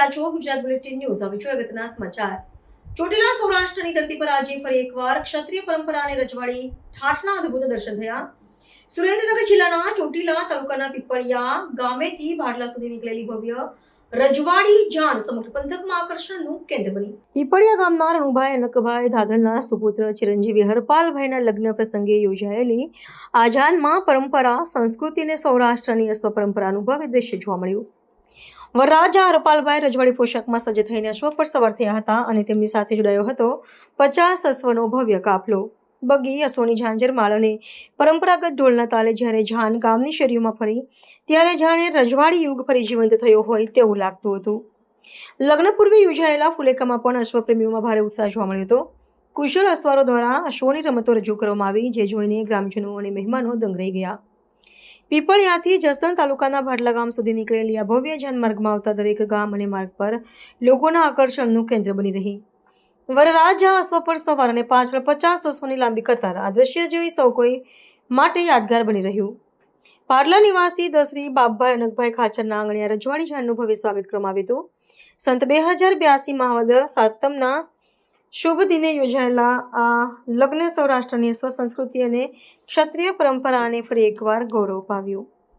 રહ્યા છો Gujarat bulletin news. હવે જોઈએ અગત્યના સમાચાર. ચોટીલા સૌરાષ્ટ્રની ધરતી પર આજે ફરી એકવાર ક્ષત્રિય પરંપરાની રજવાડી ઠાઠના અદ્ભુત દર્શન થયા. સુરેન્દ્રનગર જિલ્લાના ચોટીલા તાલુકાના પીપળિયા ગામેથી ભાડલા સુધી નીકળેલી ભવ્ય રજવાડી જાન સમગ્ર પંથકમાં આકર્ષણનું કેન્દ્ર બની. પીપળિયા ગામના રણુભાઈ અનકભાઈ ધાધલના સુપુત્ર ચિરંજીવી હરપાલભાઈના લગ્ન પ્રસંગે યોજાયેલી આ જાનમાં પરંપરા, સંસ્કૃતિ અને સૌરાષ્ટ્રની અશ્વ પરંપરાનું ભવ્ય દ્રશ્ય જોવા મળ્યું. વરરાજા હરપાલભાઈ રજવાડી પોશાકમાં સજ્જ થઈને અશ્વ પર સવાર થયા હતા અને તેમની સાથે જોડાયો હતો 50 અશ્વનો ભવ્ય કાફલો. બગી, અશ્વની ઝાંઝર માળ અને પરંપરાગત ઢોલના તાલે જ્યારે જાન ગામની શેરીઓમાં ફરી ત્યારે જાણે રજવાડી યુગ ફરી જીવંત થયો હોય તેવું લાગતું હતું. લગ્ન પૂર્વે યોજાયેલા ફુલેકામાં પણ અશ્વપ્રેમીઓમાં ભારે ઉત્સાહ જોવા મળ્યો હતો. કુશળ અશ્વારો દ્વારા અશ્વોની રમતો રજૂ કરવામાં આવી, જે જોઈને ગ્રામજનો અને મહેમાનો દંગ રહી ગયા. પીપળિયાથી જસદણ તાલુકાના ભાડલા ગામ સુધી નીકળેલી આ ભવ્ય જાનમાર્ગમાં આવતા દરેક ગામ અને માર્ગ પર લોકોના આકર્ષણનું કેન્દ્ર બની રહી. વરરાજા અશ્વ પર સવાર અને પાછળ 50 અશ્વની લાંબી કતાર આ દ્રશ્ય જોઈ સૌ કોઈ માટે યાદગાર બની રહ્યું. ભાડલા નિવાસી દસરી બાપભાઈ અનકભાઈ ખાચરના આંગણે આ રજવાડી જાનનું ભવ્ય સ્વાગત કરવામાં આવ્યું હતું. સંત 2082 મહાવદ સાતમના શુભ દિને યોજાયેલા આ લગ્ન સૌરાષ્ટ્રની અશ્વ સંસ્કૃતિ અને ક્ષત્રિય પરંપરાને ફરી એકવાર ગૌરવ પાવ્યું.